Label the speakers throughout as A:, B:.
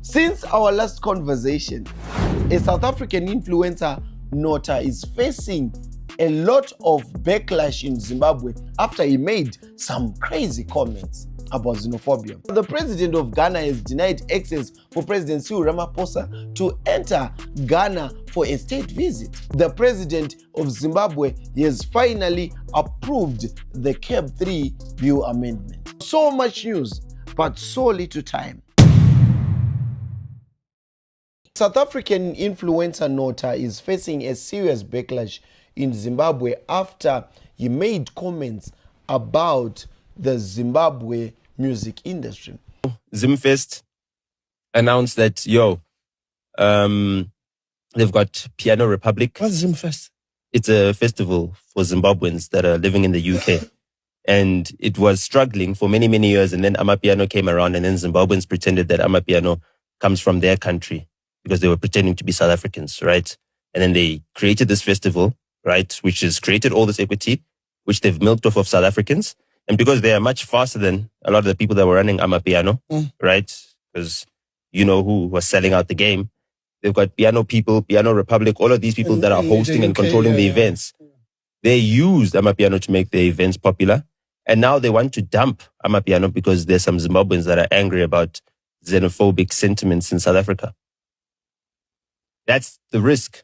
A: Since our last conversation, a South African influencer, Nota, is facing a lot of backlash in Zimbabwe after he made some crazy comments about xenophobia. The president of Ghana has denied access for President Cyril Ramaphosa to enter Ghana for a state visit. The president of Zimbabwe has finally approved the CAB 3 bill amendment. So much news, but so little time. South African influencer Nota is facing a serious backlash in Zimbabwe after he made comments about the Zimbabwe music industry.
B: Zimfest announced that, they've got Piano Republic.
C: What's Zimfest?
B: It's a festival for Zimbabweans that are living in the UK. And it was struggling for many, many years. And then Amapiano came around, and then Zimbabweans pretended that Amapiano comes from their country because they were pretending to be South Africans, right? And then they created this festival, right, which has created all this equity, which they've milked off of South Africans. And because they are much faster than a lot of the people that were running Amapiano, right? Because you know who was selling out the game. They've got Piano People, Piano Republic, all of these people that are hosting and controlling the events. They used Amapiano to make their events popular. And now they want to dump Amapiano because there's some Zimbabweans that are angry about xenophobic sentiments in South Africa. That's the risk.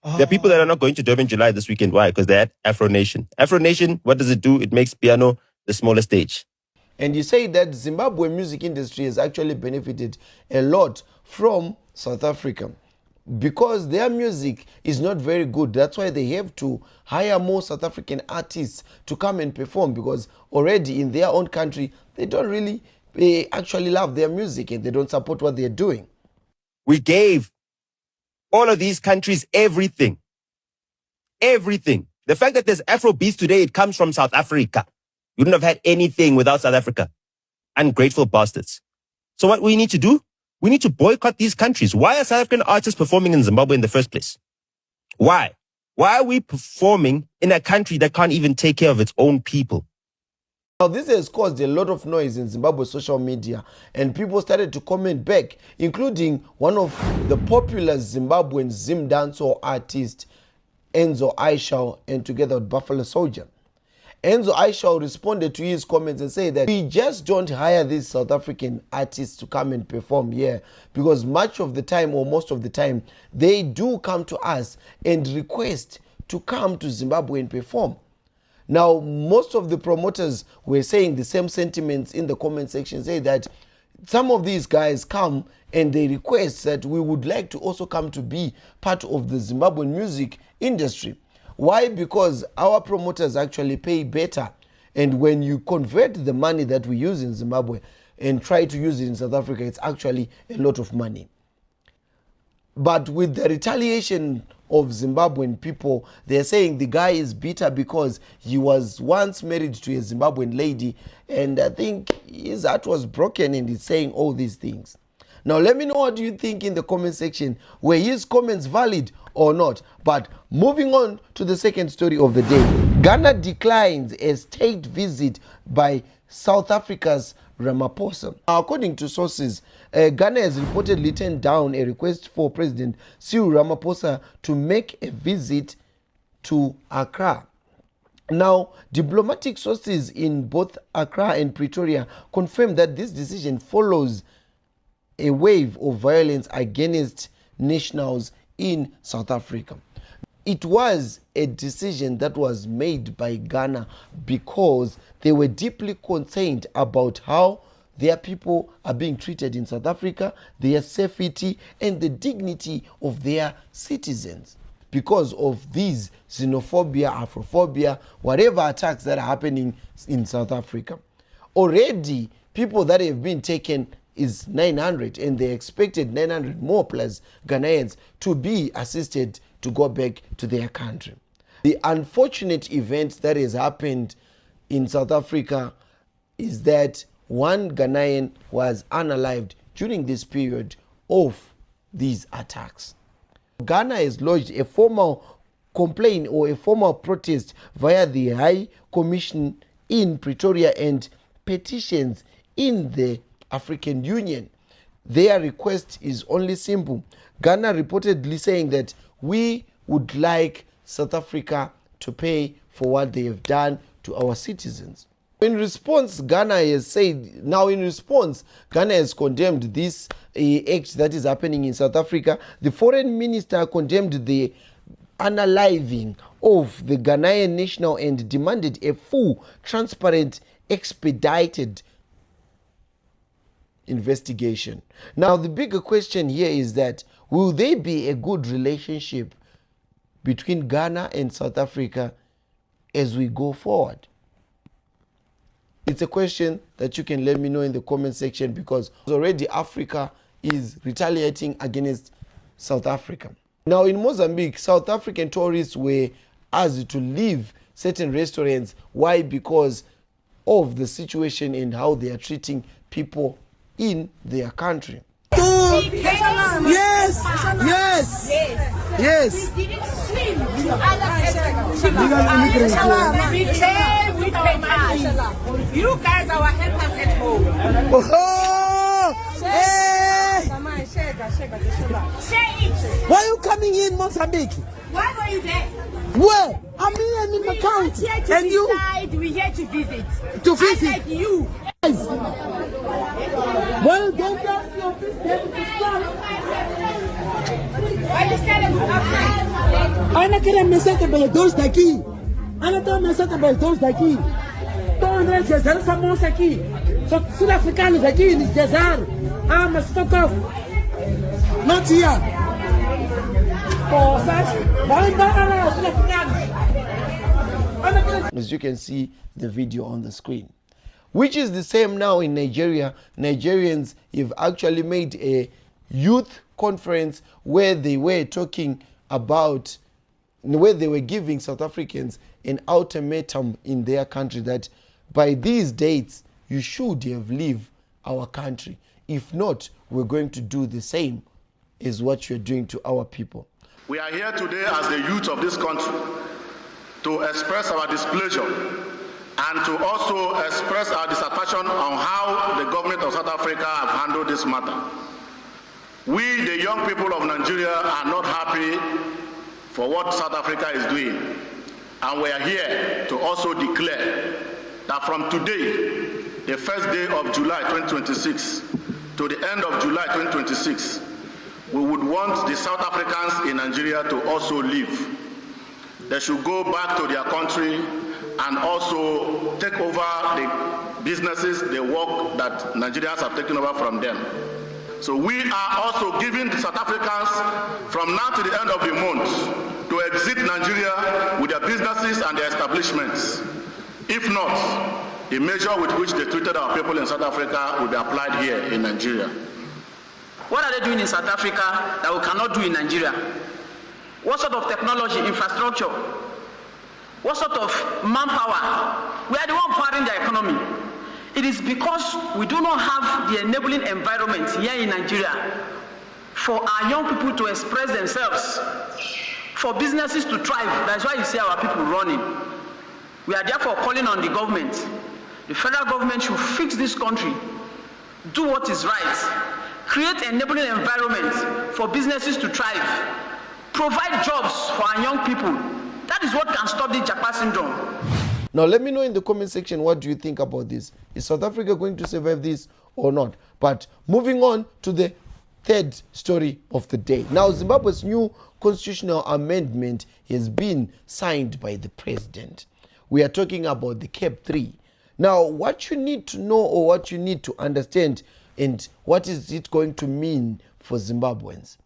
B: There are people that are not going to Durban July this weekend. Why? Because they're at Afro Nation. Afro Nation, what does it do? It makes piano the smaller stage.
A: And you say that Zimbabwe music industry has actually benefited a lot from South Africa because their music is not very good. That's why they have to hire more South African artists to come and perform, because already in their own country, they don't really actually love their music and they don't support what they're doing.
B: We gave all of these countries everything. Everything. The fact that there's Afro beats today, it comes from South Africa. You wouldn't have had anything without South Africa. Ungrateful bastards. So what we need to do? We need to boycott these countries. Why are South African artists performing in Zimbabwe in the first place? Why? Why are we performing in a country that can't even take care of its own people?
A: Now, this has caused a lot of noise in Zimbabwe social media, and people started to comment back, including one of the popular Zimbabwean Zim dancehall artist, Enzo Aishau, and together with Buffalo Soldier. Enzo Aishau responded to his comments and said that we just don't hire these South African artists to come and perform here, because much of the time, or most of the time, they do come to us and request to come to Zimbabwe and perform. Now, most of the promoters were saying the same sentiments in the comment section, say that some of these guys come and they request that we would like to also come to be part of the Zimbabwean music industry. Why? Because our promoters actually pay better. And when you convert the money that we use in Zimbabwe and try to use it in South Africa, it's actually a lot of money. But with the retaliation of Zimbabwean people, they're saying the guy is bitter because he was once married to a Zimbabwean lady, and I think his heart was broken, and he's saying all these things. Now, let me know what you think in the comment section. Were his comments valid or not? But moving on to the second story of the day. Ghana declines a state visit by South Africa's Ramaphosa. According to sources, Ghana has reportedly turned down a request for President Cyril Ramaphosa to make a visit to Accra. Now, diplomatic sources in both Accra and Pretoria confirmed that this decision follows a wave of violence against nationals in South Africa. It was a decision that was made by Ghana because they were deeply concerned about how their people are being treated in South Africa, their safety, and the dignity of their citizens because of these xenophobia, Afrophobia, whatever attacks that are happening in South Africa. Already, people that have been taken is 900, and they expected 900 more plus Ghanaians to be assisted to go back to their country. The unfortunate event that has happened in South Africa is that one Ghanaian was unalived during this period of these attacks. Ghana has lodged a formal complaint or a formal protest via the High Commission in Pretoria and petitions in the African Union their request is only simple. Ghana reportedly saying that we would like South Africa to pay for what they have done to our citizens. In response, Ghana has condemned this act that is happening in South Africa. The foreign minister condemned the unaliving of the Ghanaian national and demanded a full, transparent, expedited investigation. Now, the bigger question here is that will there be a good relationship between Ghana and South Africa as we go forward? It's a question that you can let me know in the comment section, because already Africa is retaliating against South Africa. Now in Mozambique, South African tourists were asked to leave certain restaurants. Why? Because of the situation and how they are treating people in their country.
C: Yes, yes, yes.
D: We didn't swim to we pay cash. You guys are our helpers at home.
C: Oh, hey.
D: Say it.
C: Why are you coming in Mozambique?
D: Why were you there?
C: Where? I'm here in my country. And you?
D: We're here to visit.
C: To visit?
D: I said you.
C: Well, don't ask your business to stop.
D: Why you standing outside?
C: Ana queria me sentar pelos dois daqui. Ana tá me sentar pelos dois daqui. Estão andando de zero famosos aqui. Só que sul-africanos aqui, de zero. Ah, mas fuck off. Not here.
A: As you can see the video on the screen, which is the same now in Nigeria. Nigerians have actually made a youth conference where they were talking about, where they were giving South Africans an ultimatum in their country that by these dates you should have left our country. If not, we're going to do the same as what you're doing to our people.
E: We are here today as the youth of this country to express our displeasure and to also express our dissatisfaction on how the government of South Africa have handled this matter. We, the young people of Nigeria, are not happy for what South Africa is doing. And we are here to also declare that from today, the first day of July 2026 to the end of July 2026, we would want the South Africans in Nigeria to also leave. They should go back to their country and also take over the businesses, the work that Nigerians have taken over from them. So we are also giving the South Africans from now to the end of the month to exit Nigeria with their businesses and their establishments. If not, the measure with which they treated our people in South Africa will be applied here in Nigeria.
F: What are they doing in South Africa that we cannot do in Nigeria? What sort of technology, infrastructure? What sort of manpower? We are the one powering the economy. It is because we do not have the enabling environment here in Nigeria for our young people to express themselves, for businesses to thrive. That's why you see our people running. We are therefore calling on the government. The federal government should fix this country, do what is right, create an enabling environment for businesses to thrive, provide jobs for our young people. That is what can stop the Japa syndrome.
A: Now let me know in the comment section, what do you think about this? Is South Africa going to survive this or not? But moving on to the third story of the day. Now Zimbabwe's new constitutional amendment has been signed by the president. We are talking about the Cap 3. Now what you need to know, or what you need to understand, and what is it going to mean for Zimbabweans?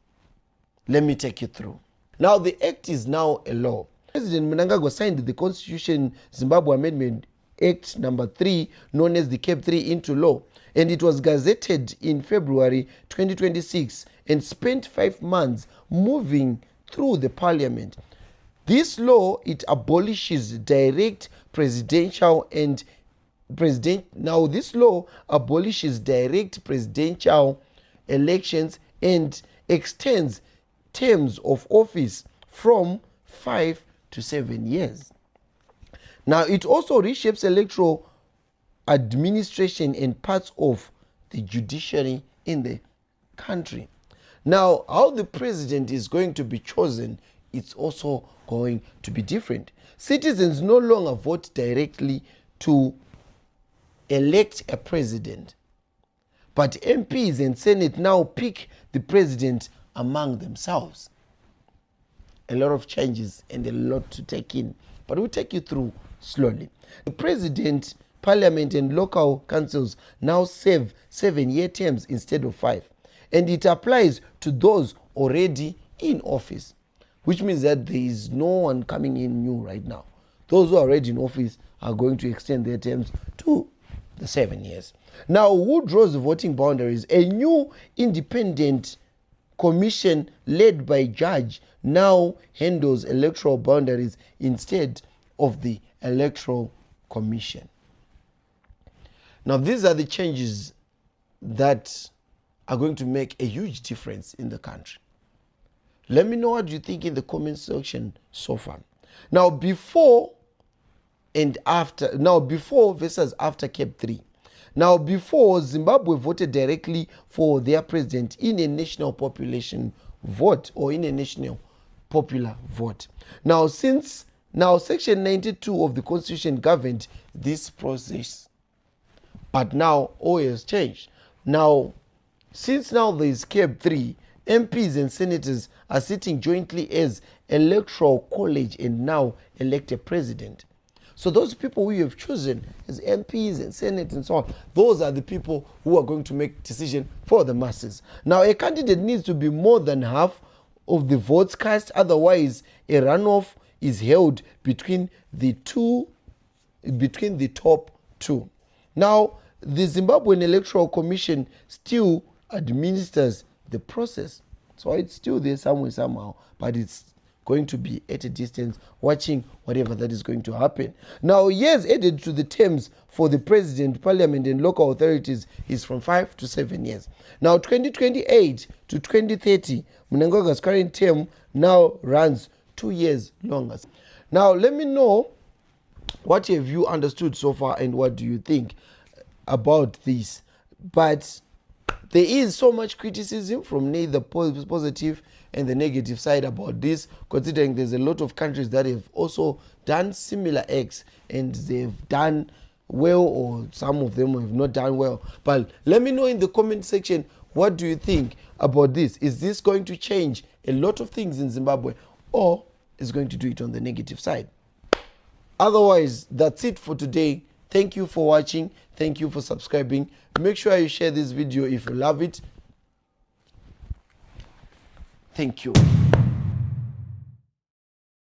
A: Let me take you through. Now the act is now a law. President Mnangagwa signed the Constitution Zimbabwe Amendment Act number 3, known as the Cap 3, into law, and it was gazetted in February 2026 and spent 5 months moving through the parliament. This law, it abolishes direct presidential and this law abolishes direct presidential elections and extends terms of office from 5 to 7 years. Now it also reshapes electoral administration and parts of the judiciary in the country. Now, how the president is going to be chosen, it's also going to be different. Citizens no longer vote directly to elect a president, but MPs and Senate now pick the president among themselves. A lot of changes and a lot to take in, but we'll take you through slowly. The president, parliament and local councils now serve 7-year terms instead of 5, and it applies to those already in office, which means that there is no one coming in new right now. Those who are already in office are going to extend their terms to the 7 years. Now, who draws the voting boundaries? A new independent commission led by judge now handles electoral boundaries instead of the electoral commission. Now, these are the changes that are going to make a huge difference in the country. Let me know what you think in the comment section so far. Now, before and after, now before versus after Cap 3. Now, before, Zimbabwe voted directly for their president in a national population vote or in a national popular vote. Now, Section 92 of the Constitution governed this process. But now, all has changed. Now, since now there is Cap 3, MPs and senators are sitting jointly as electoral college and now elect a president. So those people we have chosen as MPs and Senate and so on, those are the people who are going to make decision for the masses. Now, a candidate needs to be more than half of the votes cast, otherwise a runoff is held between the top two. Now, the Zimbabwean Electoral Commission still administers the process. So it's still there somewhere, somehow, but it's going to be at a distance watching whatever that is going to happen. Now, years added to the terms for the president, parliament and local authorities is from 5 to 7 years. Now, 2028 to 2030, Mnangagwa's current term now runs 2 years longer. Now, let me know what have you understood so far and what do you think about this. But there is so much criticism from neither positive and the negative side about this, considering there's a lot of countries that have also done similar acts and they've done well, or some of them have not done well. But let me know in the comment section, what do you think about this? Is this going to change a lot of things in Zimbabwe, or is going to do it on the negative side? Otherwise, that's it for today. Thank you for watching. Thank you for subscribing. Make sure you share this video if you love it. Thank you.